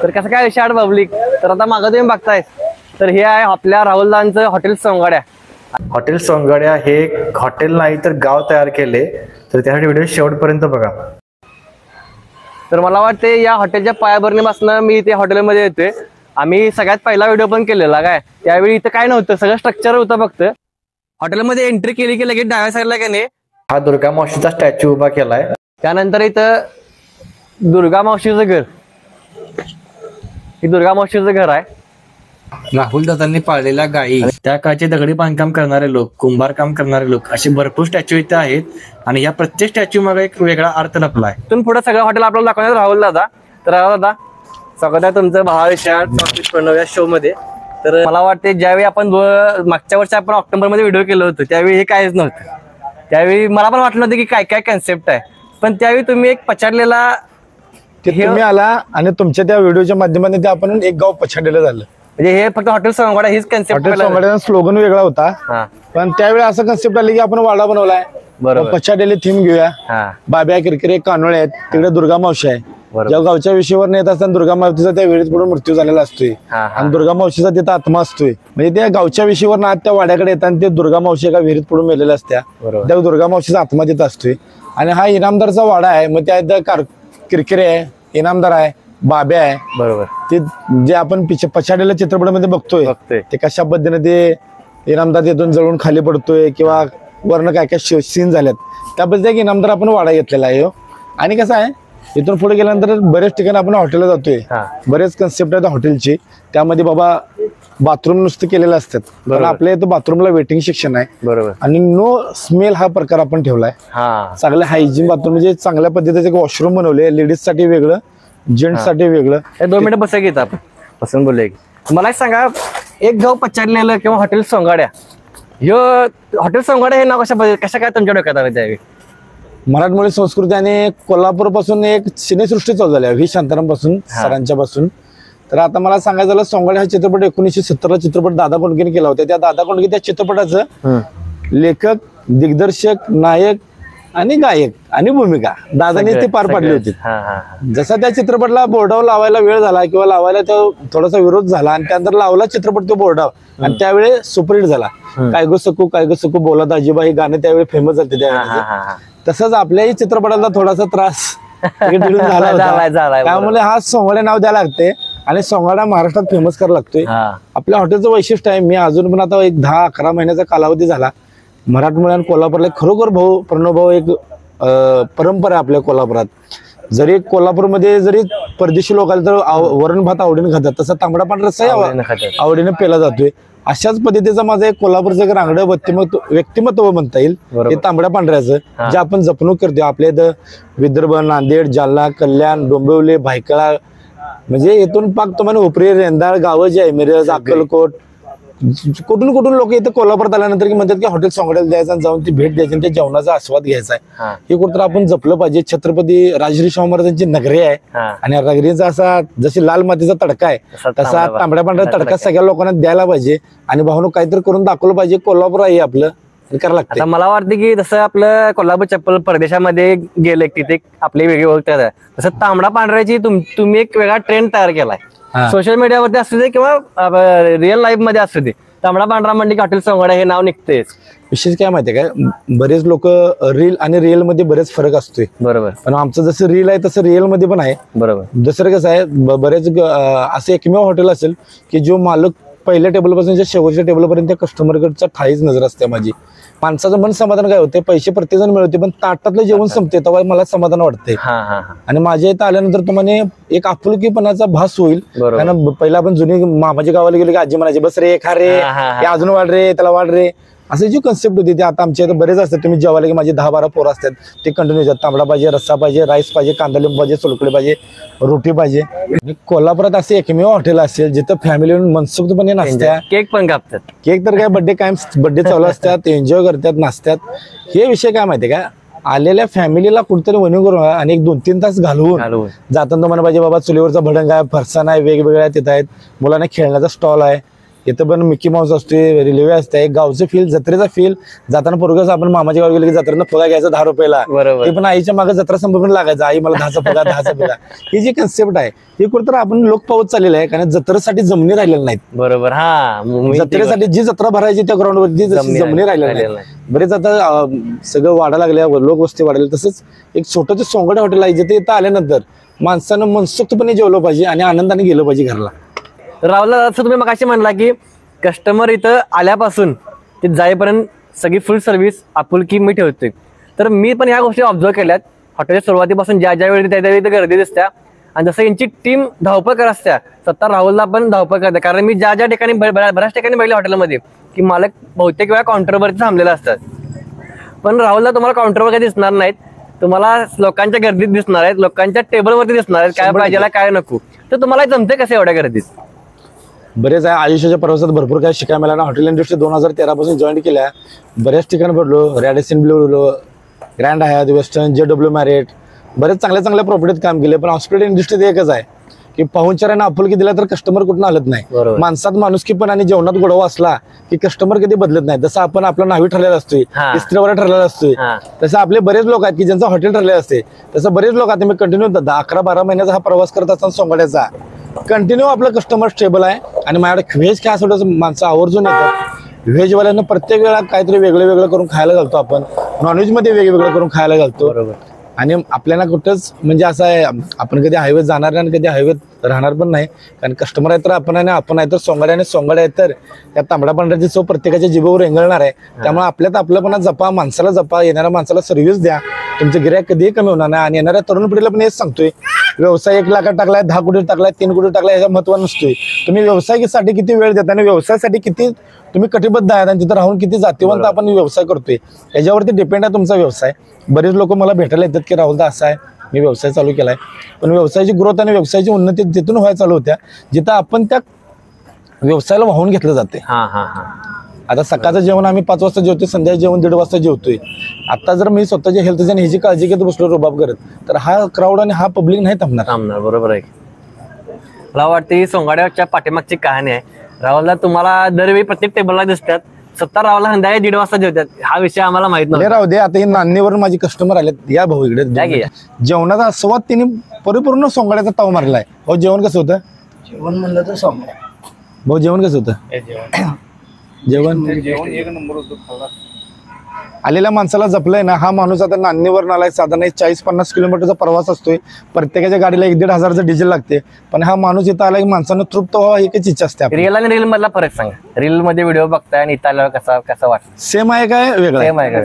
तर कसं काय विषय आहे पब्लिक, तर आता मागं तुम्ही बघताय तर हे आहे आपल्या राहुलदांचं हॉटेल सोंगाड्या. हॉटेल सोंगाड्या हे हॉटेल नाही तर गाव तयार केले, तर त्यासाठी व्हिडिओ शेवटपर्यंत बघा. तर मला वाटते या हॉटेलच्या पायाभरणीपासून मी इथे हॉटेलमध्ये येतोय. आम्ही सगळ्यात पहिला व्हिडिओ पण केलेला काय, त्यावेळी इथं काय नव्हतं, सगळं स्ट्रक्चर होतं. फक्त हॉटेलमध्ये एंट्री केली की लगेच डाव्या साईडला का नाही हा दुर्गा मावशीचा स्टॅच्यू उभा केलाय. त्यानंतर इथं दुर्गा मावशीचं घर, हे दुर्गा मावशीचं घर आहे. राहुल दादांनी पाळलेल्या गायी, त्या काळचे दगडी बांधकाम करणारे लोक, कुंभार काम करणारे लोक, असे भरपूर स्टॅच्यू इथे आहेत. आणि या प्रत्येक स्टॅच्यू मध्ये एक वेगळा अर्थ लपलाय. इथून पुढे सगळं हॉटेल आपल्याला दाखवण्यात राहुल दादा. तर राहुल दादा स्वागत आहे तुमचं बहार या शो मध्ये. तर मला वाटते ज्यावेळी आपण मागच्या वर्षी आपण ऑक्टोबरमध्ये व्हिडिओ केलं होतं त्यावेळी हे काहीच नव्हतं. त्यावेळी मला पण वाटलं होतं की काय काय कन्सेप्ट आहे, पण त्यावेळी तुम्ही एक पछाडलेला तुम्ही आला आणि तुमच्या त्या व्हिडिओच्या माध्यमातून ते आपण एक गाव पछाडलेलं झालं. म्हणजे हे फक्त हॉटेल सोंगाडा हीच कन्सेप्ट. हॉटेल सोंगाड्याचा स्लोगन वेगळा होता, पण त्यावेळी असं कन्सेप्ट आले की आपण वाडा बनवलाय, पछाडलेले थीम घेऊया. बाब्या किरकिरे कानोळे आहेत, तिकडे दुर्गा मावशी आहे. ज्या गावच्या विषयावर येत असताना दुर्गा मावशीचा त्या वेळेत पुढे मृत्यू झालेला असतोय आणि दुर्गा मावशीचा तिथं आत्मा असतोय. म्हणजे त्या गावच्या विषयावर ना त्या वाड्याकडे येताना ते दुर्गा मावशी एका विहिरीत पडून मेलेल्या असत्या, त्या दुर्गा मावशीचा आत्मा तिथं असतोय. आणि हा इनामदारचा वाडा आहे, मग त्या किरकिरे आहे, इनामदार आहे, बाब्या आहे. बरोबर. ते जे आपण पछाडलेल्या चित्रपटामध्ये बघतोय ते कशा पद्धतीने ते इनामदार तिथून जळून खाली पडतोय किंवा वर्ण काय काय सीन झाल्यात, त्याबद्दल एक इनामदार आपण वाडा घेतलेला आहे. आणि कसं आहे, इथून पुढे गेल्यानंतर बरेच ठिकाणी आपण हॉटेलला जातोय, बरेच कन्सेप्ट आहेत हॉटेलचे. त्यामध्ये बाबा बाथरूम नुसतं केलेलं असतात, पण आपल्या इथं बाथरूमला वेटिंग सेक्शन आहे. बरोबर. आणि नो स्मेल हा प्रकार आपण ठेवलाय. चांगलं हायजीन बाथरूम, म्हणजे चांगल्या पद्धतीचे एक वॉशरूम बनवले, लेडीज साठी वेगळं, जेंट्स साठी वेगळं. 2 मिनिटं बसा घेत आपण बसून बोलूया की. मला सांगा, एक गाव पछाडलेलं किंवा हॉटेल सोंगाड्या, ह्यो हॉटेल सोंगाड्या हे नाव कशा काय तुमच्या डोक्यात आलं त्यावेळी? मराठमोळी संस्कृती आणि कोल्हापूर पासून एक सिनेसृष्टी चालू झाली व्ही शांताराम पासून, सरांच्या पासून. तर आता मला सांगायचं झालं, सोंगाड्या हा चित्रपट 1970 चित्रपट दादा कोंडकेने केला होता. त्या दादा कोंडके त्या चित्रपटाचं लेखक, दिग्दर्शक, नायक आणि गायक आणि भूमिका दादाने ते पार पाडली होती. जसा त्या चित्रपटला बोर्डावर लावायला वेळ झाला किंवा लावायला तो थोडासा विरोध झाला आणि त्यानंतर लावला चित्रपट तो बोर्डावर, आणि त्यावेळी सुपरहिट झाला. काय गो सकू बोला दाजीबा हे गाणे त्यावेळी फेमस झाले त्यावेळी. तसंच आपल्याही चित्रपटाला थोडासा त्रास झाला होता, त्यामुळे हा सोंगाड्या नाव द्यायला लागते आणि सोंगाडा महाराष्ट्रात फेमस करायला लागतोय. आपल्या हॉटेलचं वैशिष्ट्य आहे, मी अजून पण आता एक 10-11 महिन्याचा कालावधी झाला मराठमोळ्या आणि कोल्हापूरला खरोखर प्रणवभाऊ एक परंपरा आहे आपल्या कोल्हापुरात. जरी कोल्हापूरमध्ये जरी परदेशी लोकांना तर वरण भात आवडीने खातात, तसं तांबडा पांढरा रस्सा आवडीने पेला जातोय. अशाच पद्धतीचं माझं एक कोल्हापूरचं एक रांगडं व्यक्तिमत्व म्हणता येईल, हे तांबड्या पांढऱ्याचं, जे आपण जपणूक करतोय. आपल्या इथं विदर्भ, नांदेड, जालना, कल्याण, डोंबिवली, भायखळा, म्हणजे इथून पाक तुम्हाला उपरी, रेंदाळ गावं जे आहे, मिरज, अक्कलकोट, कुठून कुठून लोक इथं कोल्हापुरात आल्यानंतर की म्हणतात की हॉटेल सोंगाड्याला द्यायचं आणि जाऊन ती भेट द्यायची आणि त्या जेवणाचा आस्वाद घ्यायचा आहे. हे कुठं आपण जपलं पाहिजे. छत्रपती राजश्री शाहू महाराजांची नगरी आहे आणि नगरीचा असा जशी लाल मातीचा तडका आहे तसा तांबड्या पांढऱ्या तडका सगळ्या लोकांना द्यायला पाहिजे आणि भावना काहीतरी करून दाखवलं पाहिजे. कोल्हापूर आहे आपलं, करायला लागतं. मला वाटतं की जसं आपलं कोल्हापूर चप्पल परदेशामध्ये गेले तिथे आपली वेगळी ओळख, तसं तांबडा पांढऱ्याची तुम्ही एक वेगळा ट्रेंड तयार केलाय. सोशल मीडियावरती असू दे किंवा रिअल लाईफ मध्ये असू दे, तांबडा पांढरा म्हणजे हॉटेल सोंगाड्या हे नाव निघतेच. विशेष काय माहितीये काय, बरेच लोक रील आणि रिअल मध्ये बरेच फरक असतोय. बरोबर. पण आमचं जसं रील आहे तसं रिअल मध्ये पण आहे. बरोबर. दुसरं कसं आहे, बरेच असं एकमेव हॉटेल असेल की जो मालक पहिल्या टेबल पासून शेवटच्या टेबलपर्यंत त्या कस्टमरकडच्या ठाईच नजर असते माझी. माणसाचं मन समाधान काय होते, पैसे प्रत्येक जण मिळवते, पण ताटातलं जेवण संपते तेव्हा मला समाधान वाटते. आणि माझ्या इथं आल्यानंतर तुम्हाला एक आपुलकीपणाचा भास होईल. कारण पहिला आपण जुनी मामाच्या गावाला गेलो की आजी म्हणायची बस रे, खा रे, अजून वाढ रे, त्याला वाढ रे, असं जी कन्सेप्ट होती ते आता आमच्या इथं बरेच असतात. तुम्ही जेवायला की माझे 10-12 पोरं असतात, ते कंटिन्यू येतात. तांबडा पाहिजे, रस्सा पाहिजे, राईस पाहिजे, कांदा लिंबू पाहिजे, सोलकडी पाहिजे, रोटी पाहिजे. कोल्हापुरात असे एकमेव हॉटेल असेल जिथं फॅमिली मनसुक्तपणे नाचत्या, केक पण कापतात. केक तर काय बर्थडे कायम बर्थडे चालू असतात, एन्जॉय करतात, नाचतात. हे विषय काय माहितीये का, आलेल्या फॅमिलीला कुठेतरी वणू करून आणि 1-2-3 तास घालवून जाताना तुम्हाला पाहिजे बाबा चुलीवरचा भडंग आहे, फरसाण आहे, वेगवेगळ्या तिथं आहेत, मुलांना खेळण्याचा स्टॉल आहे, इथं पण मिकी माऊस असतोय, रेल्वे असते, एक गावचं फील, जत्रेचा फील. जाताना पोरगस आपण मामाच्या गावी गेलो की जत्रेनं फुगा घ्यायचा 10 रुपयाला. बरोबर. ते पण आईच्या मागे जत्रा संपूर्ण लागायचा, आई मला 10चा फुगा 10चा फुगा. ही जी कन्सेप्ट आहे ही कुठं आपण लोक पावत चाललेलं आहे, कारण जत्रेसाठी जमिनी राहिलेल्या नाहीत. बरोबर. हा जत्रेसाठी जी जत्रा भरायची त्या ग्राउंडवरती जमिनी राहिलेल्या नाहीत. बरेच आता सगळं वाढा लागल्या, लोकवस्ती वाढली. तसंच एक छोटं सोंगड हॉटेल आहे जिथे इथं आल्यानंतर माणसानं मनसोक्तपणे जेवलं पाहिजे आणि आनंदाने गेलं पाहिजे घरला. राहुल, असं तुम्ही मगाशी म्हणला की कस्टमर इथं आल्यापासून ते जाईपर्यंत सगळी फुल सर्व्हिस आपुलकी मी ठेवतोय. तर मी पण ह्या गोष्टी ऑब्झर्व केल्यात. हॉटेलच्या सुरुवातीपासून ज्या ज्या वेळी त्या वेळी गर्दी दिसत्या आणि जसं यांची टीम धावपळ करत असत्या, स्वतः राहुलला पण धावपळ करते. कारण मी ज्या ज्या ठिकाणी बऱ्याच ठिकाणी बघितलं हॉटेलमध्ये की मालक बहुतेक वेळा काउंटरवरती थांबलेले असतात, पण राहुलला तुम्हाला काउंटरवर काही दिसणार नाहीत. तुम्हाला लोकांच्या गर्दीत दिसणार आहेत, लोकांच्या टेबलवरती दिसणार आहेत, काय पाहिजे काय नको. तर तुम्हाला जमते कसं एवढ्या गर्दीत? बरेच आहे, आयुष्याच्या प्रवासात भरपूर काय शिकायला मिळालं. हॉटेल इंडस्ट्री 2013 पासून जॉईन केल्या, बऱ्याच ठिकाणी पडलो, रॅडिसन ब्लू, ग्रँड हयात, वेस्टर्न, JW मॅरिट, बरेच चांगल्या चांगल्या प्रॉपर्टीत काम केले. पण हॉस्पिटल इंडस्ट्रीत एकच आहे की पाहुणचारांना आपुलकी दिला तर कस्टमर कुठून हलत नाही. माणसात माणुसकी पण आणि जेवणात गोडवा असला की कस्टमर कधी बदलत नाही. जसं आपण आपलं नावी ठरलेलं असतोय, इस्त्रीवर ठरलेलं असतोय, तसं आपले बरेच लोक आहेत की ज्यांचं हॉटेल ठरलेलं असते. तसं बरेच लोक आता मी कंटिन्यू 11-12 महिन्याचा हा प्रवास करत असताना सोंगाड्याचा कंटिन्यू आपलं कस्टमर स्टेबल आहे. आणि माझ्याकडे व्हेज काय असं माणसं आवर्जून येतात. व्हेजवाल्यांना प्रत्येक वेळा काहीतरी वेगळं वेगळं करून खायला घालतो आपण, नॉनव्हेज मध्ये वेगवेगळं करून खायला घालतो. आणि आपल्याला कुठंच म्हणजे असं आहे आपण कधी हायवे जाणार नाही आणि कधी हायवेत राहणार पण नाही. कारण कस्टमर आहे तर आपण आहे, आपण आहे तर सोंगाड्या, आणि सोंगाड्या आहे तर त्या तांबडा पांढऱ्याची चव प्रत्येकाच्या जिभेवर रेंगळणार आहे. त्यामुळे आपल्यात आपलंपणा जपा, माणसाला जपा, येणाऱ्या माणसाला सर्व्हिस द्या. तुमचं गिऱ्हाईक कधीही कमी होणार नाही. आणि येणाऱ्या तरुण पिढीला पण हेच सांगतोय, व्यवसाय 1 लाखात टाकलाय, 10 कोटी टाकलाय, 3 कोटी टाकलाय, याचा महत्व नसतोय. तुम्ही व्यवसायासाठी किती वेळ देता आणि व्यवसायासाठी किती तुम्ही कटिबद्ध आहात आणि तिथं राहून किती जातीवंत आपण व्यवसाय करतोय याच्यावरती डिपेंड आहे तुमचा व्यवसाय. बरेच लोक मला भेटायला येतात की राहुल दा असा आहे, मी व्यवसाय चालू केलाय. पण व्यवसायाची ग्रोथ आणि व्यवसायाची उन्नती तिथून व्हायला चालू होत्या जिथं आपण त्या व्यवसायाला वाहून घेतलं जाते. आता सकाळचं जेवण आम्ही 5 वाजता जेवतोय, संध्याकाळी जेवण 1:30 वाजता जेवतोय. आता जर मी स्वतःच्या हेल्थची आणि ह्याची काळजी घेत बसलो रुबाब करत, तर हा क्राऊड आणि हा पब्लिक नाही थांबणार. बरोबर आहे. मला वाटतं ही सोंगाड्याच्या पाठीमागची कहाणी आहे. राहुलला तुम्हाला दरवेळी प्रत्येक टेबलला दिसतात, स्वतः राहुलला संध्याकाळी 1:30 वाजता जेवतात. हा विषय आम्हाला माहित नाही. राहू दे, आता हे नांदीवरून माझे कस्टमर आले, या भाऊ इकडे. जेवणाचा आस्वाद तिने परिपूर्ण सोंगाड्याचा ताव मारलाय. भाऊ जेवण कसं होतं? जेवण म्हणलं तर सोंगाड्या. भाऊ जेवण कसं होतं? जेवण एक नंबर होतं. आलेल्या माणसाला जपलंय ना, हा माणूस आता नांदीवरून आलाय. साधारण 40-50 किलोमीटरचा प्रवास असतोय, प्रत्येकाच्या गाडीला 1-1.5 हजारचं डिझेल लागते. पण हा माणूस इथं आला की माणसानं तृप्त व्हावा एकच इच्छा असते. रिअल आणि रील मधला फरक सांगा. रील मध्ये व्हिडिओ बघताय आणि इथं आल्यावर कसा वाटतं? सेम आहे काय वेगळं? सेम आहे का?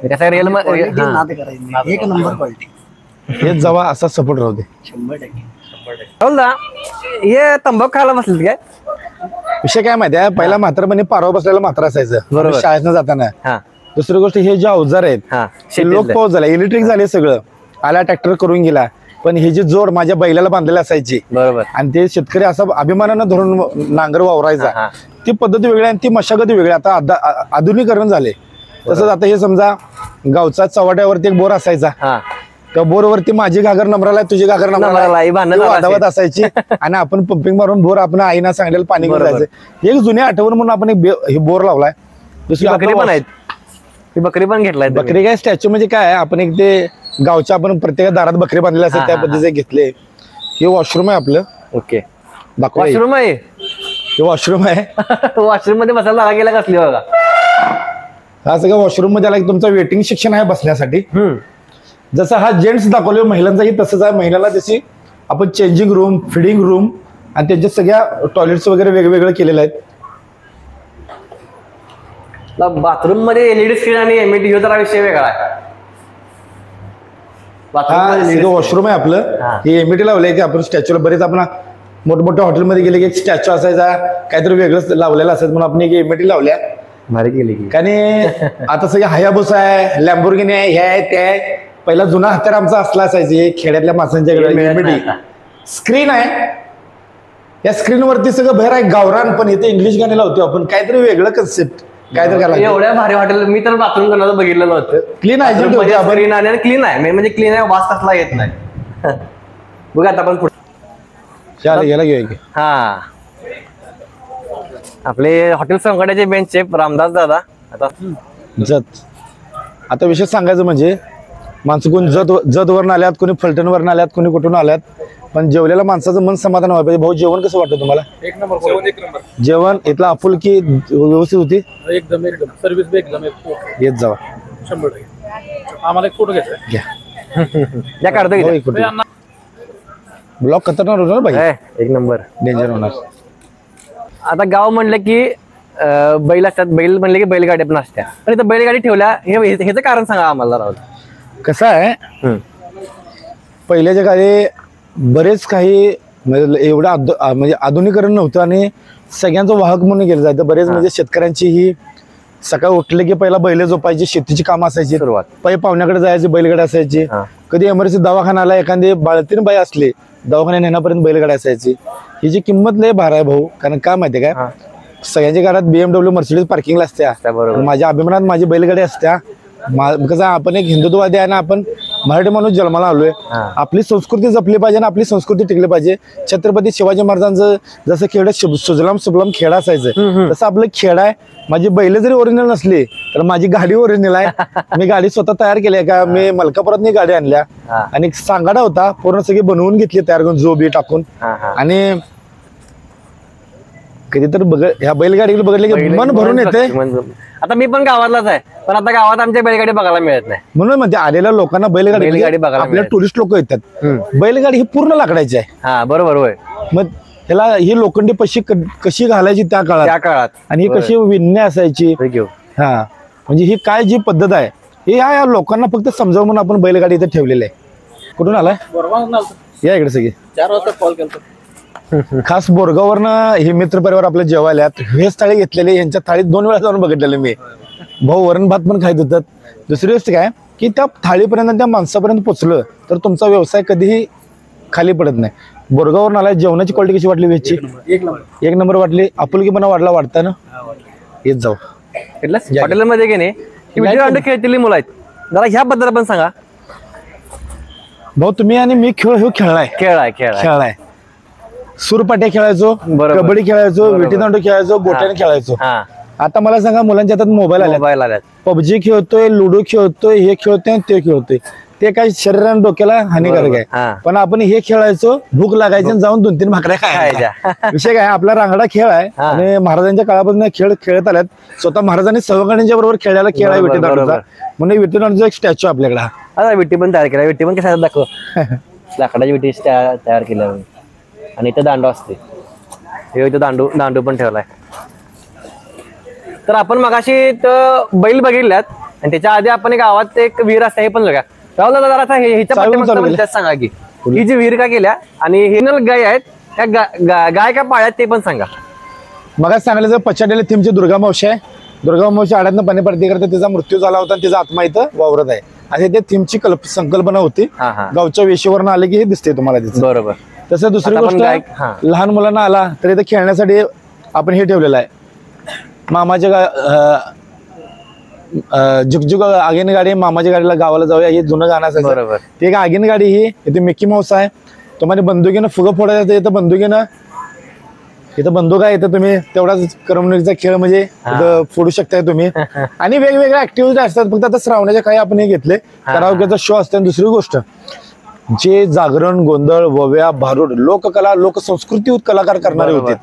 कसं रिअल मध्ये एक नंबर क्वालिटी. हेच जावा असा सपोर्ट राहू दे. 100%. राहुल दा, हे तंबाखू खायला बसलेत काय? विषय काय माहिती आहे, पहिला म्हातारपणी पारवा बसलेला म्हातारा असायचं शाळेतनं जाताना. दुसरी गोष्ट, हे जे अवजार आहेत लोक पाऊस झाला, इलेक्ट्रिक झाले, सगळं आला, ट्रॅक्टर करून गेला. पण हे जे जोड माझ्या बैलाला बांधलेली असायची, बरोबर, आणि ते शेतकरी असा अभिमानानं धरून नांगर वावरायचा, ती पद्धत वेगळी आणि ती मशागत वेगळी. आता आधुनिकरण झाले. तसंच आता हे समजा गावचा चव्हाट्यावरती एक बोर असायचा, त्या बोरवरती माझी घागर नंबराला तुझी घागर नंबराला असायची आणि आपण पंपिंग मारून बोर आपण आईना सांगलेलं पाणी घेऊन जायचं. एक जुनी आठवण म्हणून आपण एक बोर लावलाय. दुसरी बकरी पण आहेत, बकरी पण घेतलाय. बकरी काय स्टॅच्यू म्हणजे काय, आपण एक ते गावच्या आपण प्रत्येक दारात बकरी बांधलेले असतात त्या पद्धतीचे घेतले. हे वॉशरूम आहे आपलं. ओके, वॉशरूम आहे, हे वॉशरूम आहे. वॉशरूम मध्ये बसायला गेला कसली बघा. हा सगळं वॉशरूम मध्ये आला की तुमचं वेटिंग सेक्शन आहे बसण्यासाठी. जसं हा जेंट्स दाखवले महिलांचाही तसंच आहे. महिलांना जशी आपण चेंजिंग रूम, फिडिंग रूम आणि त्यांच्या सगळ्या टॉयलेट्स वगैरे वेगवेगळे केलेले आहेत. बाथरूम मध्ये एलईडी स्क्रीन आणि एमईडी हा जरा विषय वेगळा आहे. हा वॉशरूम आहे आपलं. हे एमईडी लावलंय की आपण स्टॅच्यूला बरेच आपण मोठमोठ्या हॉटेलमध्ये गेले की एक स्टॅच्यू असायचा, काहीतरी वेगळंच लावलेलं असायचं म्हणून आपण एक एमईडी लावल्या. भारी केली. कारण आता सगळे हायाबुसा आहे, लॅम्बोर्गिनी आहे, हे आहे ते आहे. पहिला जुना हत्यार आमचा असला असायचे खेड्यातल्या माणसांच्या स्क्रीन आहे. या स्क्रीनवरती सगळं बाहेर आहे गावरान, पण इथे इंग्लिश गाणी लावतो आपण. काहीतरी वेगळं कन्सेप्ट काहीतरी करायला. एवढ्या भारी हॉटेल मी तर बाथरूम करण्याचं बघितलं नव्हतं. क्लीन आहे, क्लीन आहे, मेन म्हणजे क्लीन आहे, वास कसला येत नाही. बघा आता आपण पुढे याला घेऊया की. हा आपले हॉटेल संकटाचे बेंच शेफ रामदास दादा आता जत आता विशेष सांगायचं म्हणजे माणसं कोण जतवरून आल्यात, कोणी फलटणवरून आल्यात, कोणी कुठून आल्यात, पण जेवलेल्या माणसाचं मन समाधान व्हायला पाहिजे. भाऊ जेवण कसं वाटतं तुम्हाला? एक नंबर जेवण इथला आपुलकी व्यवस्थित होती? एकदम सर्व्हिस बी एकदम येत जावा 100%. आम्हाला एक फोटो घ्यायचा घ्या. या काढतो की ब्लॉक खतरनाक होणार भाई, एक नंबर. डेंजर होणार. आता गाव म्हणलं की बैल असतात, बैल म्हणले की बैलगाडी पण असत्या, पण इथं बैलगाडी ठेवल्या ह्याचं कारण सांगा आम्हाला राहुल. कसं आहे, पहिल्याच्या काळी बरेच काही म्हणजे एवढं म्हणजे आधुनिकरण नव्हतं आणि सगळ्यांचं वाहक म्हणून गेलं जायचं. बरेच म्हणजे शेतकऱ्यांची ही सकाळी उठले की पहिला बैल झोपायची, शेतीची कामं असायची, सुरुवात पै पाहुण्याकडे जायची, बैलगाडी असायची. कधी एमर्जन्सी दवाखान्याला एखादी बाळतीन बाई असली, दवाखान्यात नेण्यापर्यंत बैलगाडी असायची. हिची किंमत लय भार आहे भाऊ. कारण काय माहितीये काय, सगळ्यांच्या घरात BMW मर्सिडीज पार्किंगला असत्या. माझ्या अभिमानात माझी बैलगाडी असत्या. कसं आपण एक हिंदुत्ववादी आहे ना, आपण मराठी माणूस जन्माला आलोय. आपली संस्कृती जपली पाहिजे आणि आपली संस्कृती टिकली पाहिजे. छत्रपती शिवाजी महाराजांचं जसं खेळ सुजलाम सुफलाम खेळ असायचं, तसं आपलं खेळ आहे. माझी बैल जरी ओरिजिनल नसली तर माझी गाडी ओरिजिनल आहे. मी गाडी स्वतः तयार केली आहे का, मी मलकापुरात गाडी आणल्या आणि सांगाडा होता पूर्ण सगळी बनवून घेतली तयार करून, जो बी टाकून. आणि कधी तर ह्या बैलगाडीकडे बघितले की मन भरून येते. आता मी पण गावातलाच आहे, पण आता गावात आमच्या बैलगाडी बघायला मिळत नाही. म्हणून म्हणजे आलेल्या लोकांना बैलगाडी बघायला आपल्या टुरिस्ट लोक येतात. बैलगाडी ही पूर्ण लाकडाची आहे. हा बरोबर होय. मग ह्याला ही लोखंडी पशी कशी घालायची त्या काळात आणि ही कशी विणणे असायची. हा म्हणजे ही काय जी पद्धत आहे हे या लोकांना फक्त समजावं म्हणून आपण बैलगाडी इथे ठेवलेली आहे. कुठून आलाय? या इकडे सगळे 4 वाजता कॉल केला. खास बोरगाववरनं हे मित्र परिवार आपल्या जेवायला हेच थाळी घेतलेले. यांच्या थाळीत 2 वेळा जाऊन बघितलेले मी. भाऊ वरण भात पण खायत होतात. दुसरी गोष्ट काय की त्या थाळीपर्यंत त्या माणसापर्यंत पोचलं तर तुमचा व्यवसाय कधीही खाली पडत नाही. बोरगाववरून आलाय, जेवणाची क्वालिटी कशी वाटली? व्हेजची एक नंबर वाटली. आपुलकीपणा वाढता ना. येत जाऊ हॉटेलमध्ये की नाही विटी दांडू खेळलेली मुलं आहेत, जरा ह्याबद्दल पण सांगा. भाऊ तुम्ही आणि मी खेळलाय. खेळलाय सुरपाट्या खेळायचो, कबड्डी खेळायचो, विटी दांडू खेळायचो, गोट्याने खेळायचो. आता मला सांगा, मुलांच्या हातात मोबाईल आला, पबजी खेळतोय, लुडो खेळतोय, हे खेळतोय ते खेळतोय. ते काय शरीराने डोक्याला हानिकारक आहे. पण आपण हे खेळायचो, भूक लागायची आणि जाऊन 2-3 भाकऱ्या खायच्या. विषय काय, आपला रांगडा खेळ आहे आणि महाराजांच्या काळापासून खेळ खेळत आल्यात. स्वतः महाराजांनी सहकाऱ्यांच्या बरोबर खेळायला खेळ आहे विटी दांडूचा. म्हणून विटी दांडूचा एक स्टॅच्यू आपल्याकडे. आता विटी पण तयार केला. विटी पण कशा दाखव, लाकडाची विटी तयार केल्या आणि इथं दांडू असते. हे इथं दांडू पण ठेवलाय. तर आपण मगाशी बैल बघितल्यात आणि त्याच्या आधी आपण गावात एक विहीर असते, हे पण बघा. राहुल दादा जरा ह्याच्या सांगा की ही जी विहीर का केल्या आणि हे गाय आहेत, त्या गाय का पाळ्यात ते पण सांगा. मगाच सांगायचं पछाडलेल्या थीमची दुर्गा मावशी आहे. दुर्गा मावशी आड्यातनं पाणी पडते करते, तिचा मृत्यू झाला होता आणि तिचा आत्मा इथं वावरत आहे. अशी ते थीमची संकल्पना होती. गावच्या वेशीवरून आले की हे दिसते तुम्हाला तिचं. बरोबर. तसं दुसरी गोष्ट, लहान मुलांना आला तर इथं खेळण्यासाठी आपण हे ठेवलेलं आहे. मामाच्या झुकझुक आगीन गाडी, मामाच्या गाडीला गावाला जाऊया, हे जुनं गाणं असायचं. ते एक आगीन गाडी ही इथे मिकी माऊस आहे. तुम्हाला बंदुकीनं फुगं फोडायचं, इथं बंदुकीनं इथं बंदूक आहे. इथं तुम्ही तेवढाच करमणुकीचा खेळ म्हणजे इथं फोडू शकताय तुम्ही. आणि वेगवेगळ्या ऍक्टिव्हिटी असतात. फक्त आता श्रावणाच्या काही आपण हे घेतले, कराओकेचा शो असतो. दुसरी गोष्ट, जे जागरण, गोंधळ, वव्या, भारूड, लोककला, लोकसंस्कृती कलाकार करणारे होते,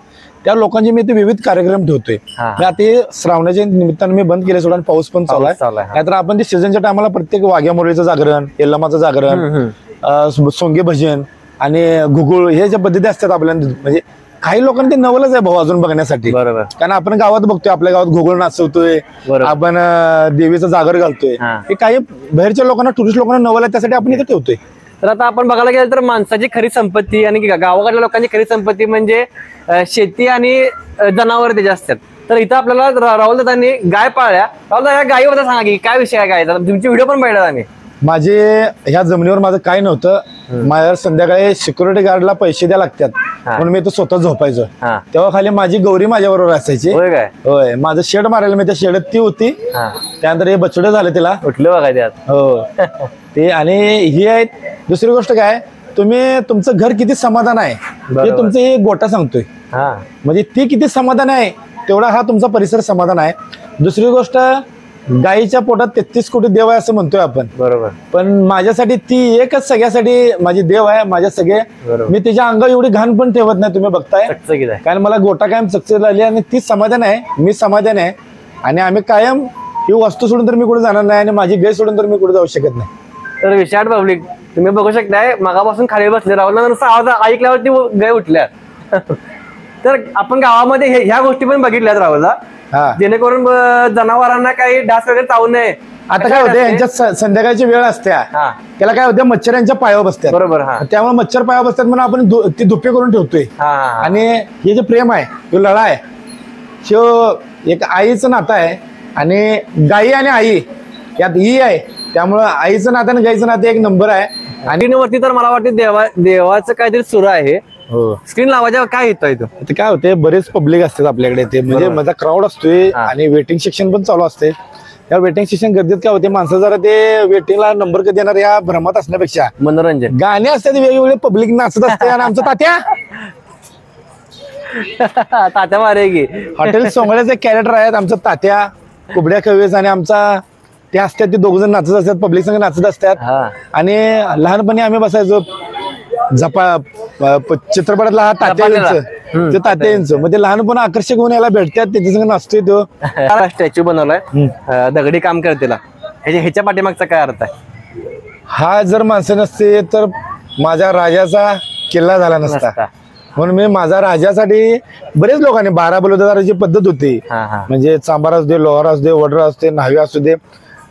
त्या लोकांचे मी ते विविध कार्यक्रम ठेवतोय. आता श्रावणाच्या निमित्तानं मी बंद केले सोडा, पाऊस पण चालू आहे. नाहीतर आपण ते सीझनच्या टायमाला प्रत्येक वाघ्या मुरळीचं जागरण, यल्लमाचं जागरण, सोंगे भजन आणि घुगुळ हे ज्या पद्धती असतात आपल्या, म्हणजे काही लोकांना ते नवलच आहे भाऊ अजून बघण्यासाठी. बरोबर. कारण आपण गावात बघतोय, आपल्या गावात घुगुळ नाचवतोय, आपण देवीचं जागर घालतोय. हे काही बाहेरच्या लोकांना, टुरिस्ट लोकांना नवल आहे, त्यासाठी आपण इथे ठेवतोय. तर आता आपण बघायला गेलं तर माणसाची खरी संपत्ती आणि गावाकडल्या लोकांची खरी संपत्ती म्हणजे शेती आणि जनावर त्याचे असतात. तर इथं आपल्याला राहुल दादांनी गाय पाळल्या. राहुल दादा, या गायीबद्दल सांगा की काय विषय आहे गायचा? तुमची व्हिडिओ पण पाहिला आम्ही. माझे ह्या जमिनीवर माझं काय नव्हतं. माझ्या संध्याकाळी सिक्युरिटी गार्डला पैसे द्या लागतात म्हणून मी तो स्वतः झोपायचो. तेव्हा खाली माझी गौरी माझ्या बरोबर असायची. होय, माझं शेड मारायला मी त्या शेडत ती होती. त्यानंतर हे बछडं झालं तिला, उठलं बघा त्यात. हो ते. आणि ही आहेत. दुसरी गोष्ट काय, तुम्ही तुमचं घर किती समाधान आहे हे तुमचं हे गोटा सांगतोय. म्हणजे ती किती समाधान आहे तेवढा हा तुमचा परिसर समाधान आहे. दुसरी गोष्ट, गायीच्या पोटात 33 कोटी देव आहे असं म्हणतोय आपण, बरोबर. पण माझ्यासाठी ती एकच सगळ्यासाठी माझी देव आहे. माझ्या सगळे बरोबर. मी तिच्या अंगावर एवढी घाण पण ठेवत नाही, तुम्ही बघताय. चकचकीत आहे. कारण मला गोटा कायम सक्सेस झाली आणि ती समाधान आहे, मी समाधान आहे. आणि आम्ही कायम ही वस्तू सोडून तर मी कुठे जाणार नाही आणि माझी गाय सोडून तर मी कुठे जाऊ शकत नाही. तर विशाल पब्लिक तुम्ही बघू शकताय, मगापासून खाली बसले राहुल नुसता आवाज ऐकल्यावरती गाय उठल्या. तर आपण गावामध्ये ह्या गोष्टी पण बघितल्यात राहुलला, हा, जेणेकरून जनावरांना काही डास वगैरे चावू नये. आता काय होते, यांच्यात संध्याकाळची वेळ असते, हा, त्याला काय होते, मच्छर यांच्या पायावर बसतात. बरोबर. हा, त्यामुळे मच्छर पायावर बसतात म्हणून आपण ती धुप्पे करून ठेवतोय. हा, हा. आणि हे जे प्रेम आहे, तो लढा आहे, तो एक आईचं नातं आहे. आणि गाई आणि आई यात ही आहे, त्यामुळं आईचं नातं आणि गाईचं नातं एक नंबर आहे. आणि वरती तर मला वाटतं देवाचं काहीतरी सुरू आहे. स्क्रीन लावायच्या काय येतो इथं? ते काय होते, बरेच पब्लिक असतात आपल्याकडे, ते म्हणजे माझा क्राऊड असतोय आणि वेटिंग सेक्शन पण चालू असते. त्या वेटिंग सेक्शन गर्दीत काय होते, माणसं जरा ते वेटिंगला नंबर कधी येणार या भ्रमात असण्यापेक्षा मनोरंजन गाणे असतात, वेगवेगळे पब्लिक नाचत असते. आणि आमचं तात्या तात्या मारे की हॉटेल सोंगड्याचे कॅरेक्टर आहेत, आमचं तात्या कुबड्या कवेस आणि आमचा ते असतात, ते दोघ जण नाचत असतात, पब्लिक संग नाचत असतात. हा. आणि लहानपणी आम्ही बसायचो चित्रपटातला हा तात्या यांचं, ते तात्या यांचं, मग ते लहानपण आकर्षक होऊन याला भेटतात, त्याच्या संग नाचतोय तो. स्टॅच्यू बनवलाय दगडी काम करतेला, ह्याच्या पाठीमागचा काय अर्थ आहे? हा जर माणसं नसते तर माझ्या राजाचा किल्ला झाला नसता. म्हणून मी माझ्या राजासाठी बरेच लोकांनी 12 बलुतेदाराची पद्धत होती, म्हणजे चांबार असू दे, लोहार असू दे, वडर असू दे, न्हावी असू दे,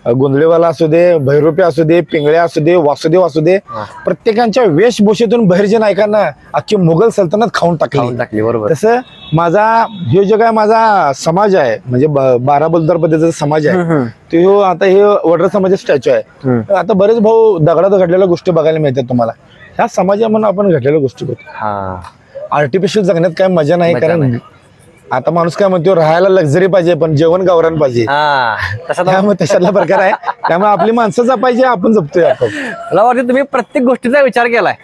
गोंधळेवाला असू दे, भैरुपे असू दे, पिंगळ्या असू दे, वासुदेव असू दे, प्रत्येकांच्या वेशभूषेतून बहिर्जे नायकांना अख्खी मुघल सल्तनत खाऊन टाकली. बरोबर. तसं माझा हे जो काय माझा समाज आहे, म्हणजे 12 बलुतेदार पद्धतीचा समाज आहे, तो आता हे वडर समाजाचा स्टॅच्यू आहे. आता बरेच भाऊ दगडात घडलेल्या गोष्टी बघायला मिळतात तुम्हाला. ह्या समाजा म्हणून आपण घडलेल्या गोष्टी बघतो. आर्टिफिशियल जगण्यात काय मजा नाही, कारण आता माणूस काय म्हणतो, राहायला लक्झरी पाहिजे पण जेवण गावरान पाहिजे, त्यामुळे तशातला प्रकार आहे. त्यामुळे आपली माणसं जपायची, आपण जपतोय. मला वाटतं तुम्ही प्रत्येक गोष्टीचा विचार केलाय.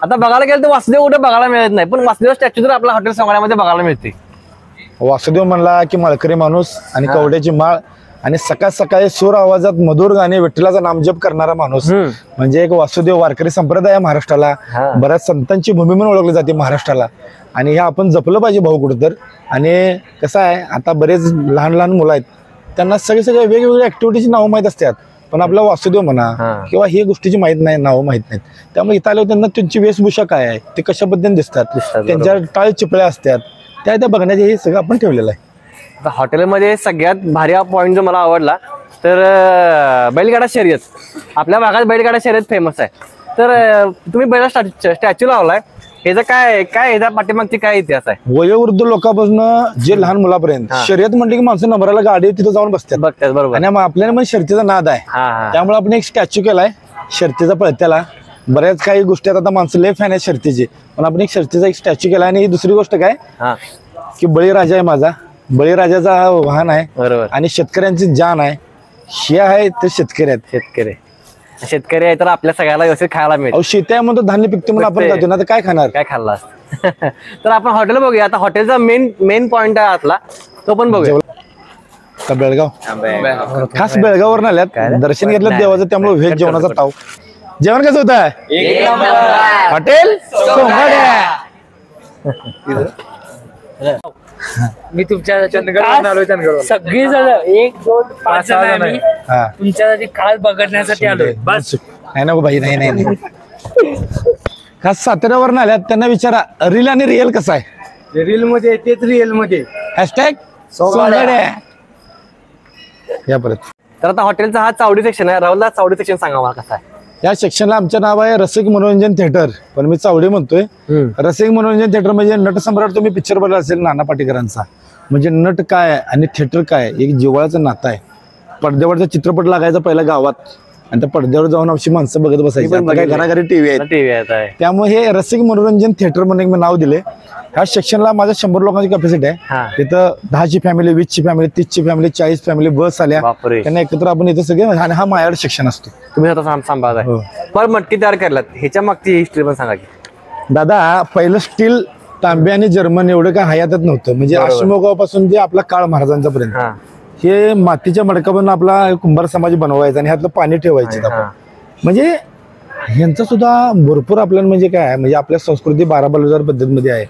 आता बघायला गेलं तर वासुदेव कुठे बघायला मिळत नाही, पण वासुदेव स्टॅच्यू तर आपल्या हॉटेल सोंगड्यामध्ये बघायला मिळते. वासुदेव म्हणला की माळकरी माणूस आणि कवड्याची माळ आणि सकाळ सकाळी सूर आवाजात मधुर गाणे विठ्ठलाचा नामजप करणारा माणूस म्हणजे एक वासुदेव. वारकरी संप्रदाय आहे महाराष्ट्राला, बऱ्याच संतांची भूमी म्हणून ओळखली जाते महाराष्ट्राला, आणि हे आपण जपलं पाहिजे भाऊ कुठं तर. आणि कसं आहे, आता बरेच लहान लहान मुलं आहेत, त्यांना सगळे वेगवेगळ्या ऍक्टिव्हिटीची नावं माहीत असतात, पण आपला वासुदेव म्हणा किंवा ही गोष्टीची माहित नाही, नावं माहित नाहीत. त्यामुळे इथं आल्यावर त्यांना त्यांची वेशभूषा काय आहे, ते कशा पद्धतीने दिसतात, त्यांच्या टाळ चिपळ्या असतात, त्या बघण्याचे हे सगळं आपण ठेवलेलं आहे. हॉटेलमध्ये सगळ्यात भारी पॉईंट जो मला आवडला तर बैलगाडा शर्यत. आपल्या भागात बैलगाडा शर्यत फेमस आहे. तर तुम्ही बैला स्टॅच्यू लावलाय, ह्याचा काय ह्याच्या पाठीमागची काय इतिहास आहे? वयोवृद्ध लोकांपासून जे लहान मुलापर्यंत शर्यत म्हटली की माणसं नंबराला गाडी तिथं जाऊन बसतात. बरोबर. आणि आपल्याला पण शर्यतीचा नाद आहे, त्यामुळे आपण एक स्टॅच्यू केलाय शर्यतीचा पळत्याला. बऱ्याच काही गोष्टी आता माणसं लय फॅन आहेत शर्यतीचे, पण आपण एक शर्यतीचा एक स्टॅच्यू केला. आणि दुसरी गोष्ट काय की बळीराजा आहे माझा, बळीराजाचा हा वाहन आहे. बरोबर. आणि शेतकऱ्यांची जान आहे, हे आहे ते शेतकरी आहेत. शेतकरी आहे तर आपल्या सगळ्याला व्यवस्थित खायला मिळेल. शेती आहे म्हणतो, धान्य पिकते म्हणून आपण जातो ना, तर काय खाणार, काय खाल्ला असतं. तर आपण हॉटेल बघूया. आता हॉटेलचा मेन पॉइंट आहे आतला, तो पण बघूया. बेळगाव, खास बेळगाववरून आल्यात, दर्शन घेतलं देवाचं, त्यामुळे व्हेज जेवणाचा ताव. जेवण कसं होतं? हॉटेल सोंगाड्या. मी तुमच्या सगळी जण 1 2 5 जण आम्ही तुमच्यासाठी खास बघण्यासाठी आलोय. बस नाही नको भाई, नाही नाही. खास साताऱ्यावरून आल्यात, त्यांना विचारा रील आणि रिअल कसं आहे. रील मध्ये तेच रिअल मध्ये हॅशटॅग सोंगाड्या या परत. तर आता हॉटेलचा हा चावडी सेक्शन आहे. राहुलला चावडी सेक्शन सांगा मला कसा आहे. या सेक्शनला आमचं नाव आहे रसिक मनोरंजन थिएटर, पण मी चावडी म्हणतोय. रसिक मनोरंजन थिएटर म्हणजे नटसम्राट तुम्ही पिक्चर बघला असेल नाना पाटेकरांचा, म्हणजे नट काय आणि थिएटर काय एक जिव्हाळ्याचं नातं आहे. पडद्यावरचा चित्रपट लागायचा पहिला गावात, आणि त्या पडद्यावर जाऊन अशी माणसं बघत बसायची. काय घराघरी टीव्ही आहे, त्यामुळे हे रसिक मनोरंजन थिएटर म्हणून मी नाव दिले. ह्या सेक्शनला माझ्या 100 लोकांची कॅपॅसिटी आहे. तिथं 10ची फॅमिली, 20ची फॅमिली, 30ची फॅमिली, 40 फॅमिली बस आल्या, त्यांना एकत्र आपण इथं सगळे. आणि हा माझ्याकडे सेक्शन असतो. तुम्ही आता सांभाळताय. पण मटकी तयार करलात, ह्याच्या मागची हिस्ट्री पण सांगा की. दादा पहिलं स्टील तांबे आणि जर्मन एवढं काय हयातच नव्हतं. म्हणजे अश्वमुखापासून जे आपला काळ महाराजांचा पर्यंत हा हे मातीच्या मडकावरून आपला कुंभार समाज बनवायचा आणि ह्यातलं पाणी ठेवायचं आपण. म्हणजे ह्यांचा सुद्धा भरपूर आपल्याला म्हणजे काय आहे, म्हणजे आपल्या संस्कृती 12 बलुजार पद्धतीमध्ये आहे.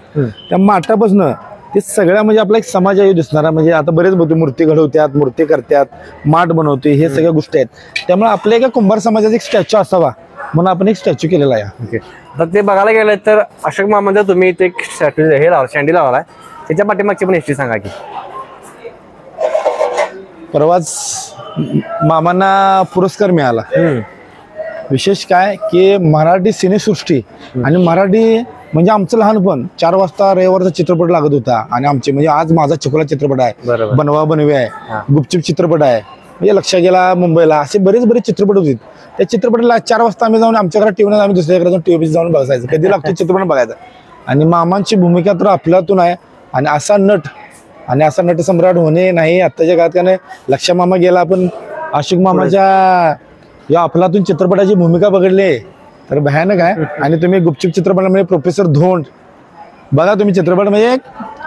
त्या माठापासून ते सगळ्या म्हणजे आपला एक समाज आहे दिसणारा. म्हणजे आता बरेच होते मूर्ती घडवतात, मूर्ती करतात, माठ बनवते, हे सगळ्या गोष्टी आहेत. त्यामुळे आपल्या एका कुंभार समाजाचा एक स्टॅच्यू असावा म्हणून आपण एक स्टॅच्यू केलेला आहे. ओके. आता ते बघायला गेलं तर अशोक मामांचा तुम्ही इथे एक स्टॅच्यू हे लावला, शँडी लावलाय, त्याच्या पाठीमागची पण हिस्ट्री सांगा की. परवाच मामांना पुरस्कार मिळाला. विशेष काय की मराठी सिनेसृष्टी आणि मराठी म्हणजे आमचं लहानपण 4 वाजता रविवारचा चित्रपट लागत होता. आणि आमचे म्हणजे आज माझा चकोला चित्रपट आहे, बनवा बनवी आहे, गुपचूप चित्रपट आहे, म्हणजे लक्षात गेला मुंबईला, असे बरेच चित्रपट होते. त्या चित्रपटाला 4 वाजता आम्ही जाऊन आमच्या घरात टीव्ही आम्ही दुसऱ्या घरात जाऊन टीव्ही जाऊन बघायचं, कधी लागतो चित्रपट बघायचा. आणि मामांची भूमिका तर अफलातून आहे. आणि असा नट सम्राट होणे नाही आत्ताच्या काळात. का लक्षा मामा गेला, आपण अशोक मामाच्या या अफलातून चित्रपटाची भूमिका बघितली तर भयानक आहे. आणि तुम्ही गुपचूप चित्रपटामध्ये प्रोफेसर धोंड बघा तुम्ही चित्रपट, म्हणजे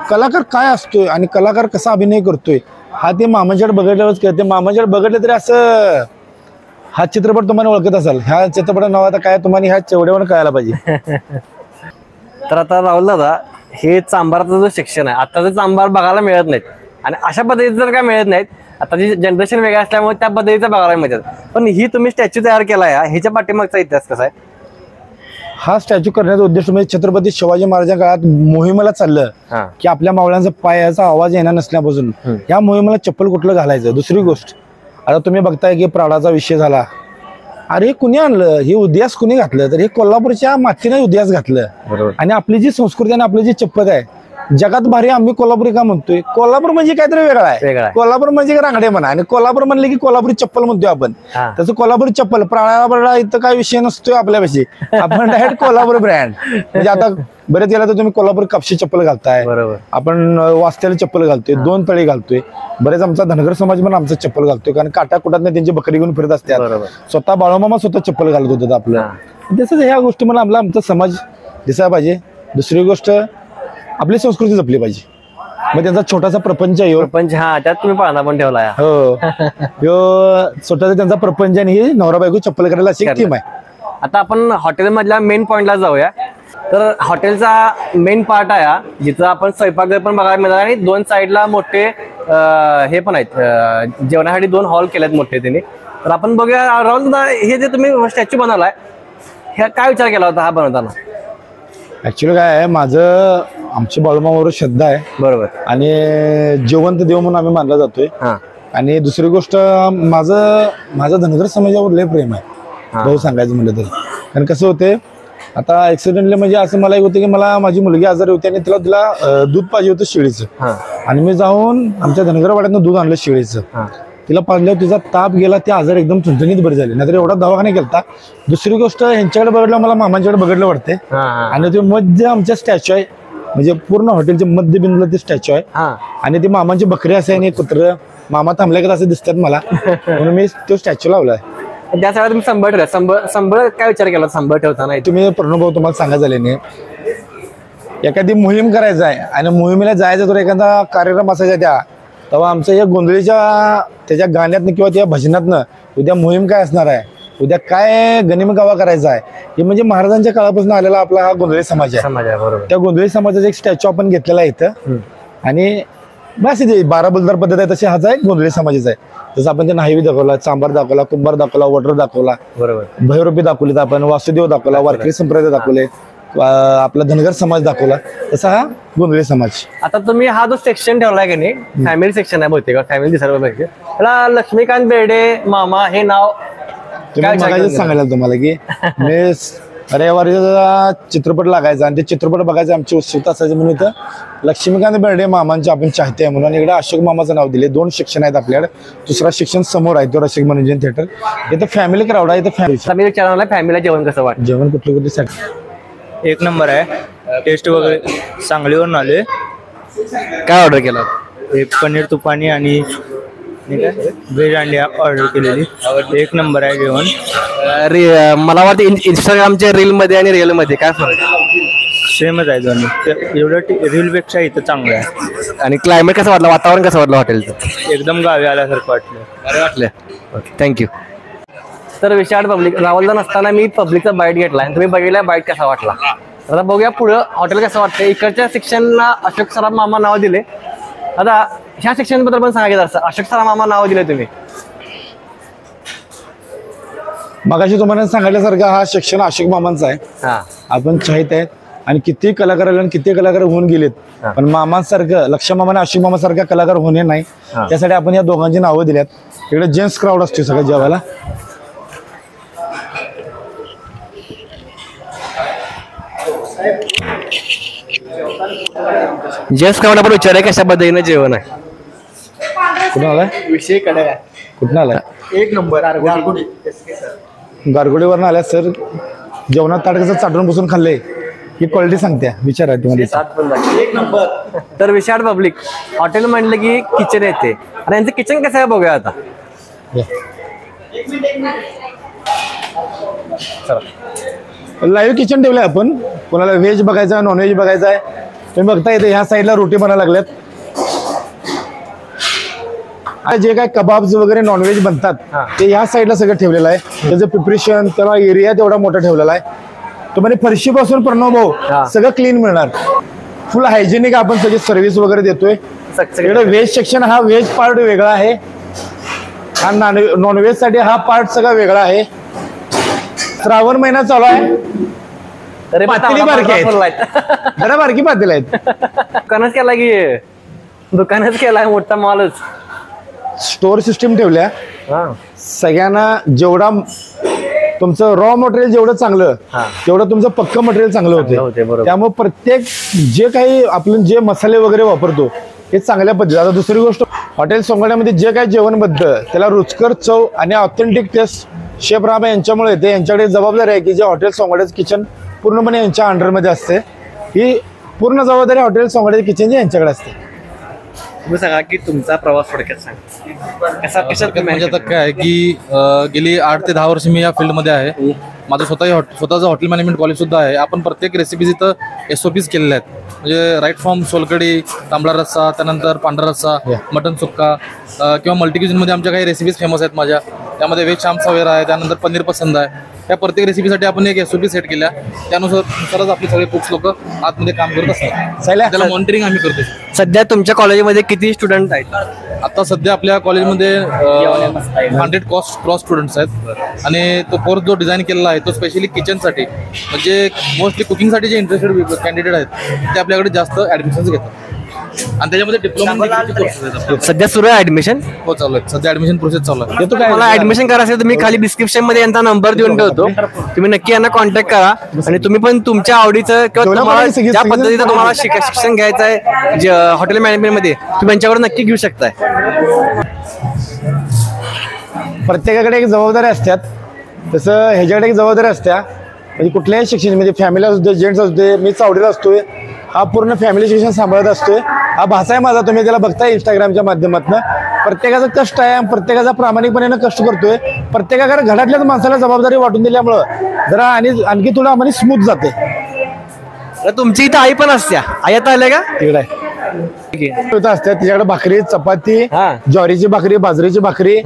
कलाकार काय असतोय आणि कलाकार कसा अभिनय करतोय हा ते मामाच्याकडे बघितल्यावरच कळते. मामाच्याकडे बघितलं तरी असं हा चित्रपट तुम्हाला ओळखत असाल, ह्या चित्रपटाचं नाव आता काय तुम्हाला ह्या चेवड्यावर कळायला पाहिजे. तर आता राहुल दादा, हे चांभाराचा जो सेक्शन आहे, आताचे चांभार बघायला मिळत नाहीत आणि अशा पद्धतीचे जर काय मिळत नाहीत, आताची जनरेशन वेगळं असल्यामुळे त्या पद्धतीचं बघायला मिळतात. पण ही तुम्ही स्टॅच्यू तयार केला आहे, ह्याच्या पाठीमागचा इतिहास कसा आहे? हा स्टॅच्यू करण्याचा उद्देश म्हणजे छत्रपती शिवाजी महाराजांच्या काळात मोहिमेला चाललं की आपल्या मावळ्यांचा पायाचा आवाज येणार नसल्यापासून या मोहिमेला चप्पल कुठलं घालायचं. दुसरी गोष्ट, आता तुम्ही बघताय की प्राडाचा विषय झाला, अरे कुणी आणलं हे उद्यास, कुणी घातलं तर हे कोल्हापूरच्या मातीने उद्यास घातलं. आणि आपली जी संस्कृती आणि आपली जी चप्पल आहे जगात भारी आम्ही कोल्हापुरी का म्हणतोय, कोल्हापूर म्हणजे काहीतरी वेगळा आहे. कोल्हापूर म्हणजे रांगडे म्हणा, आणि कोल्हापूर म्हणले की कोल्हापुरी चप्पल म्हणतोय आपण. तसं कोल्हापुरी चप्पल प्राळा इथं काय विषय नसतोय आपल्यापाशी, आपण डायरेक्ट कोल्हापूर ब्रँड. म्हणजे आता बरेच गेला तर तुम्ही कोल्हापूर कापशी चप्पल घालताय, आपण वास्त्याला चप्पल घालतोय, 2 तळी घालतोय. बरेच आमचा धनगर समाज पण आमचं चप्पल घालतोय, कारण काटाकुटात त्यांची बकरी घेऊन फिरत असतात. स्वतः बाळूमामा स्वतः चप्पल घालत होतात आपलं. तसंच ह्या गोष्टी मला आमचा समाज दिसायला पाहिजे. दुसरी गोष्ट, आपली संस्कृती जपली पाहिजे. मग त्यांचा छोटासा प्रपंच आहे, प्रपंच. हा, त्यात तुम्ही पाळणा पण ठेवला. हो, छोटासा त्यांचा प्रपंच आणि ही नवरा बायको चप्पल करायला अशी थीम आहे. आता आपण हॉटेल मधल्या मेन पॉइंटला जाऊया. तर हॉटेलचा मेन पार्ट आहे जिथं आपण स्वयंपाकघर पण बघायला मिळणार आणि 2 साईडला मोठे हे पण आहेत, जेवणासाठी 2 हॉल केलेत मोठे त्यांनी. तर आपण बघूया राहुल दादा, हे जे तुम्ही स्टॅच्यू बनवलाय, ह्या काय विचार केला होता हा बनवताना? ऍक्च्युली काय आहे, माझं आमच्या बाळूमामावर श्रद्धा आहे. बरोबर. आणि जिवंत देव म्हणून आम्ही मानला जातोय. आणि दुसरी गोष्ट, माझं धनगर समाजावर लय प्रेम आहे भाऊ, सांगायचं म्हणलं तर. कारण कसं होते, आता ऍक्सिडेंटली म्हणजे असं मला एक होतं की मला माझी मुलगी आजारी होती आणि तिला दूध पाहिजे होतं शेळीचं. आणि मी जाऊन आमच्या धनगरवाड्यातनं दूध आणलं शेळीचं. तिला पाजल्यावर तिचा ताप गेला, ते आजार एकदम चुणचुणीत बरी झाली, नाहीतर एवढा दवाखाना केलता. दुसरी गोष्ट, ह्यांच्याकडे बघितलं मला मामांच्याकडे बघितलं वाटते. आणि ते मध्य आमच्या स्टॅच्यू आहे, म्हणजे पूर्ण हॉटेलच्या मध्यबिंदूला ते स्टॅच्यू आहे. आणि ती मामांची बकरी असे आणि कुत्र मामा थांबल्याकडे असे दिसतात मला, म्हणून मी तो स्टॅच्यू लावलाय. त्या सगळ्यात तुम्ही संभळ ठेवला. संभळ काय विचार केला संभळ ठेवताना? तुम्ही प्रणव तुम्हाला सांगा झाले, एखादी मोहीम करायचं आहे आणि मोहिमेला जायचं तर एखादा कार्यक्रम असायचा त्या, तेव्हा आमचं या गोंधळीच्या त्याच्या गाण्यातनं किंवा त्या भजनातनं उद्या मोहीम काय असणार आहे, उद्या काय गनिमगावा करायचा आहे, हे म्हणजे महाराजांच्या काळापासून आलेला आपला हा गोंधळी समाज आहे. त्या गोंधळी समाजाचा एक स्टॅच्यू आपण घेतलेला आहे इथं. आणि बस इथे 12 बुलदार पद्धत आहे तशी हाचा एक गोंधळी समाजाचा आहे. जसं आपण ते नाहीवी दाखवला, चांभार दाखवला, कुंभार दाखवला, वडर दाखवला, भैरवपी दाखवलीत आपण, वासुदेव दाखवला, वारकरी संप्रदाय दाखवले, आपला धनगर समाज दाखवला, तसा हा गोंधळी समाज. आता तुम्ही हा जो सेक्शन ठेवलाय की नाही, फॅमिली सेक्शन आहे बहुतेक, फॅमिली दिसायला पाहिजे. त्याला लक्ष्मीकांत बेर्डे मामा हे नाव तुम्ही मगाशीच सांगायला तुम्हाला की मी रविवारीचा चित्रपट लागायचा आणि ते चित्रपट बघायचं आमची उत्सुकता असायची. म्हणून इथं लक्ष्मीकांत बेर्डे मामांचे आपण चाहते आहे म्हणून इकडे अशोक मामाचं नाव दिले. 2 सेक्शन आहेत आपल्याकडे. दुसरा सेक्शन समोर आहे तो रसिक मनोरंजन थिएटर. इथं फॅमिली क्राऊड आहे. इथं फॅमिलीला जेवण कसं वाटतं? जेवण कुठले साठी 1 नंबर आहे. टेस्ट वगैरे सांगलीवरून आले. काय ऑर्डर केलं? पनीर तुपानी आणि व्हेज अंडी ऑर्डर केलेली. 1 नंबर आहे जेवण. मला वाटतं इंस्टाग्रामच्या रील मध्ये आणि रिअल मध्ये काय फरक? सेमच आहे दोन्ही एवढं रीलपेक्षा इथं चांगलं आहे. आणि क्लायमेट कसं वाटलं, वातावरण कसं वाटलं हॉटेलचं? एकदम गावी आल्यासारखं वाटलं. बरं वाटलं. Okay, thank you. तर विशाळ पब्लिक राहुलला नसताना मी पब्लिकचा बाईट घेतला आणि तुम्ही बघितला बाईट कसा वाटला. आता बघूया पुढं हॉटेल कसं वाटतं. इकडच्या सेक्शनला अशोक सराफ मामा नाव दिले. आता ह्या सेक्शन बद्दल पण सांगा जरा. अशोक सराफ मामा नाव दिले तुम्ही. मगाशी तुम्हाला सांगितल्यासारखं हा सेक्शन अशोक मामांचा आहे. हा, आपण चाहत आहेत आणि किती कलाकार आले आणि किती कलाकार होऊन गेलेत, पण मामांसारखं लक्ष मामाने अशोक मामासारखा कलाकार होणे नाही. त्यासाठी आपण या दोघांची नावं दिल्यात. इकडे जेंट्स क्राऊड असतो सगळं जेवायला. जेस कावड आपण विचारूया कशा पद्धतीने जेवण आहे. कुठून आलाय? विषय कडे आहे. कुठून आलाय? एक नंबर गारगोडीवरून आल्या सर. जेवणात ताट कसं चाटून बसून खाल्लंय ही क्वालिटी सांगते. विचारा तुम्हाला. एक नंबर. तर विशाळ पब्लिक हॉटेल म्हणलं की किचन येते आणि यांचं किचन कसं आहे बघूया आता. लाईव्ह किचन ठेवलंय आपण. कोणाला व्हेज बघायचं आहे, नॉनव्हेज बघायचं आहे, तुम्ही बघता येते ह्या साईडला रोटी बनायला लागल्यात. जे काय कबाब्स वगैरे नॉनव्हेज बनतात ते ह्या साईडला सगळं ठेवलेलं आहे. त्याचं प्रिपरेशन, त्याला एरिया तेवढा मोठा ठेवलेला आहे. तुम्हाला फरशीपासून प्रणव भाऊ सगळं क्लीन मिळणार. फुल हायजेनिक आपण सगळी सर्व्हिस वगैरे देतोय. इकडे व्हेज सेक्शन, हा व्हेज पार्ट वेगळा आहे, हा नॉनव्हेज साठी हा पार्ट सगळा वेगळा आहे. श्रावण महिना चालू आहे. पातेली बारकी आहेत, जरा बारकी पातेली आहेत. दुकानच केला की दुकानच केलाय मोठा मॉलच. स्टोअर सिस्टीम ठेवल्या. सगळ्यांना जेवढा तुमचं रॉ मटेरियल जेवढं चांगलं तेवढं तुमचं पक्क मटेरियल चांगलं होते. त्यामुळे प्रत्येक जे काही आपण जे मसाले वगैरे वापरतो हे चांगल्या पद्धतीने. आता दुसरी गोष्ट, हॉटेल सोंगाड्यामध्ये जे काही जेवण बनतं त्याला रुचकर चव आणि ऑथेंटिक टेस्ट शेफ राम यांच्यामुळे येते. यांच्याकडे जबाबदारी आहे की जे हॉटेल सोंगाड्याचं किचन पूर्णपणे यांच्या अंडरमध्ये असते. ही पूर्ण जबाबदारी हॉटेल सोंगाड्याच्या किचनची यांच्याकडे असते. तुम्ही सांगा की तुमचा प्रवास थोडक्यात सांगा कसा. म्हणजे आता काय आहे की गेली 8 ते 10 वर्ष मी या फील्डमध्ये आहे. माझं स्वतःचं हॉटेल मॅनेजमेंट कॉलेज सुद्धा आहे. आपण प्रत्येक रेसिपीज इथं SOPs केलेल्या आहेत. म्हणजे राईट फ्रॉम सोलकडी, तांबडा रस्सा, त्यानंतर पांढरा रस्सा, मटन सुक्का किंवा मल्टी क्युझिनमध्ये आमच्या काही रेसिपीज फेमस आहेत माझ्या. त्यामध्ये व्हेज शाम सवेरा आहे, त्यानंतर पनीर पसंद आहे. या प्रत्येक रेसिपीसाठी आपण एक SOP सेट केल्या. त्यानुसारच आपले सगळे कुक्स लोक आतमध्ये काम करत असतात. त्याला मॉनिटरिंग आम्ही करतो. सध्या तुमच्या कॉलेजमध्ये किती स्टुडंट आहेत? आता सध्या आपल्या कॉलेजमध्ये 100 क्रॉस स्टुडंट्स आहेत. आणि तो कोर्स जो डिझाईन केलेला आहे तो स्पेशली किचनसाठी, म्हणजे मोस्टली कुकिंगसाठी जे इंटरेस्टेड कॅन्डिडेट आहेत ते आपल्याकडे जास्त ऍडमिशन्स घेतात. आणि त्याच्यामध्ये डिप्लोमा कोर्सेस आहेत. सध्या सुरू आहे ऍडमिशन? हो, चालू आहे. सध्या ऍडमिशन प्रोसेस चालू आहे. मला ऍडमिशन करायचं असेल तर मी खाली डिस्क्रिप्शन मध्ये यांचा नंबर देऊन ठेवतो. तुम्ही नक्की यांना कॉन्टॅक्ट करा आणि तुम्ही पण तुमच्या आवडीचं किंवा तुम्हाला ज्या पद्धतीचं तुम्हाला शिक्षण घ्यायचं आहे हॉटेल मॅनेजमेंट मध्ये तुम्ही यांच्याकडे नक्की घेऊ शकताय. प्रत्येकाकडे एक जबाबदारी असतात. तसं ह्याच्याकडे एक जबाबदारी असत्या. म्हणजे कुठल्याही शिक्षण, म्हणजे फॅमिली असू दे, जेंट्स असू दे, मी चावडीला असतोय, हा पूर्ण फॅमिली शिक्षण सांभाळत असतोय. हा भाषा आहे माझा. तुम्ही त्याला बघताय इंस्टाग्रामच्या माध्यमातून. प्रत्येकाचं कष्ट आहे, प्रत्येकाचा प्रामाणिकपणे कष्ट करतोय. प्रत्येकाकडे घरातल्याच माणसाला जबाबदारी वाटून दिल्यामुळं जरा आणखी थोडं आम्हाला स्मूथ जाते. तुमची इथं आई पण असत्या? आई आता आल्या का? तिकडे असतात तिच्याकडे भाकरी, चपाती, ज्वारीची भाकरी, बाजरीची भाकरी,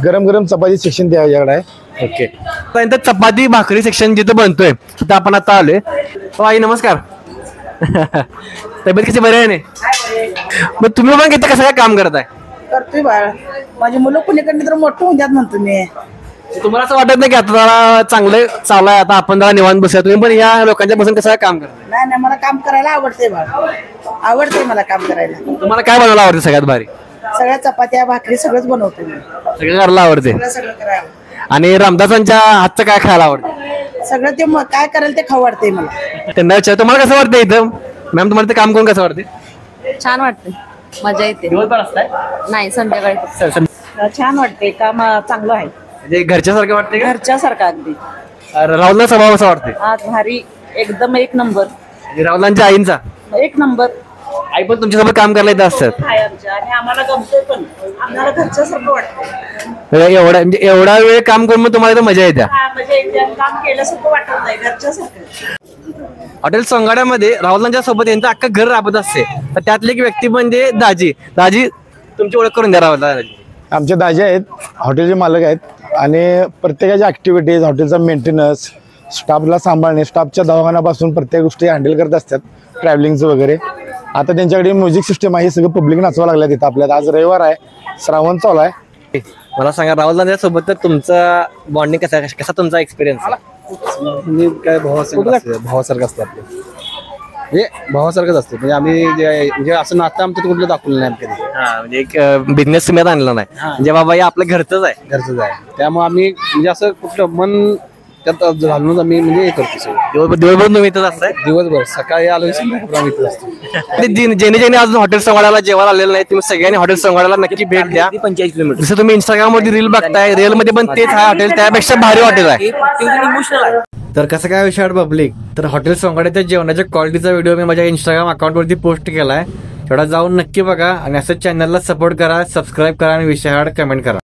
गरम गरम चपाती सेक्शन त्याच्याकडे आहे. ओके. त्यानंतर चपाती भाकरी सेक्शन जिथं बनतोय तिथं आपण आता आलोय. आई नमस्कार. तब्येत कशी बरी आहे? मग तुम्ही पण किती कसं काय काम करताय? करतोय बाळ. माझी मुलं कुणीकडे तर मोठं होऊन द्यात म्हणतो मी. तुम्हाला असं वाटत नाही की आता जरा चांगलं चालू आहे, आता आपण जरा निवांत बसूया, तुम्ही पण या लोकांच्या बसून कसं काम करताय? नाही नाही, मला काम करायला आवडते बाळ. आवडते मला काम करायला. तुम्हाला काय बनवायला आवडते सगळ्यात भारी? सगळ्या चपात्या भाकरी सगळंच बनवते मी. सगळं करायला आवडते. सगळं करायला. आणि रामदासांच्या हातचं काय खायला आवडतं? सगळं ते काय करायला ते खाऊ वाटते मला. त्यांना विचार, तुम्हाला कसं वाटतं इथं मॅम? तुम्हाला ते काम करून कसं वाटते? छान वाटते, मजा येते. दिवसभर असताय? नाही, संध्याकाळी. छान वाटते, काम चांगलं आहे. म्हणजे घरच्यासारखं वाटते का? घरच्यासारखं अगदी. राहुलला स्वभाव कसा वाटते? आज भारी, एकदम एक नंबर. राहुलांच्या आईंचा एक नंबर. आई पण तुमच्यासोबत काम करायला येत असतात? आहे आमच्या, आणि आम्हाला गमतोय पण. आम्हाला घरच्यासारखं वाटतं. एवढा म्हणजे एवढा वेळ काम करून मग तुम्हाला तर मजा येते? म्हणजे काम केल्यासारखं वाटत नाही, घरच्यासारखं. हॉटेल सोंगाड्यामध्ये राहुलांच्या सोबत यांचं अख्खं घर राबत असते. तर त्यातली एक व्यक्ती म्हणजे दाजी. दाजी तुमची ओळख करून द्या राहुलला. आमचे दाजे आहेत, हॉटेलचे मालक आहेत आणि प्रत्येकाच्या ऍक्टिव्हिटीज, हॉटेलचा मेंटेनन्स, स्टाफला सांभाळणे, स्टाफच्या दवाखान्यापासून प्रत्येक गोष्टी हँडल करत असतात, ट्रॅव्हलिंगचं वगैरे. आता त्यांच्याकडे म्युझिक सिस्टम आहे, सगळं पब्लिक नाचवा लागल्या तिथं. आपल्याला आज रविवार आहे, श्रावण चालू आहे. मला सांगा राहुल सोबत तर तुमचा बॉन्डिंग कसा तुमचा एक्सपिरियन्स? काय भावासारखं असतं आपलं, म्हणजे भावासारखंच असते. म्हणजे आम्ही म्हणजे असं नातं आमचं कुठलं दाखवलं नाही कधी. म्हणजे एक बिझनेस तुम्ही आणला नाही, म्हणजे बाबा हे आपलं घरचंच आहे. घरचंच आहे, त्यामुळे आम्ही म्हणजे असं कुठलं मन त्यात घालूनच आम्ही म्हणजे हे करतो सगळं. दिवसभर तुम्ही इथंच असताय? दिवसभर सकाळी आलो संध्याकाळी आम्ही इथं असतो. ज्याने ज्याने अजून हॉटेल सोंगाड्याला जेवायला आलेलं नाही, तुम्ही सगळ्यांनी हॉटेल सोंगाड्याला नक्की भेट द्या. 45 किलोमीटर. जसं तुम्ही इंस्टाग्राम वरती रील बघताय, रिअल मध्ये पण तेच आहे हॉटेल, त्यापेक्षा भारी हॉटेल आहे. तर कसं काय विषय पब्लिक, तर हॉटेल सोंगाड्याच्या जेवणाच्या क्वालिटीचा व्हिडिओ मी माझ्या इंस्टाग्राम अकाउंटवरती पोस्ट केलाय. तेवढा जाऊन नक्की बघा आणि असं चॅनलला सपोर्ट करा, सबस्क्राईब करा आणि विषयावर कमेंट करा.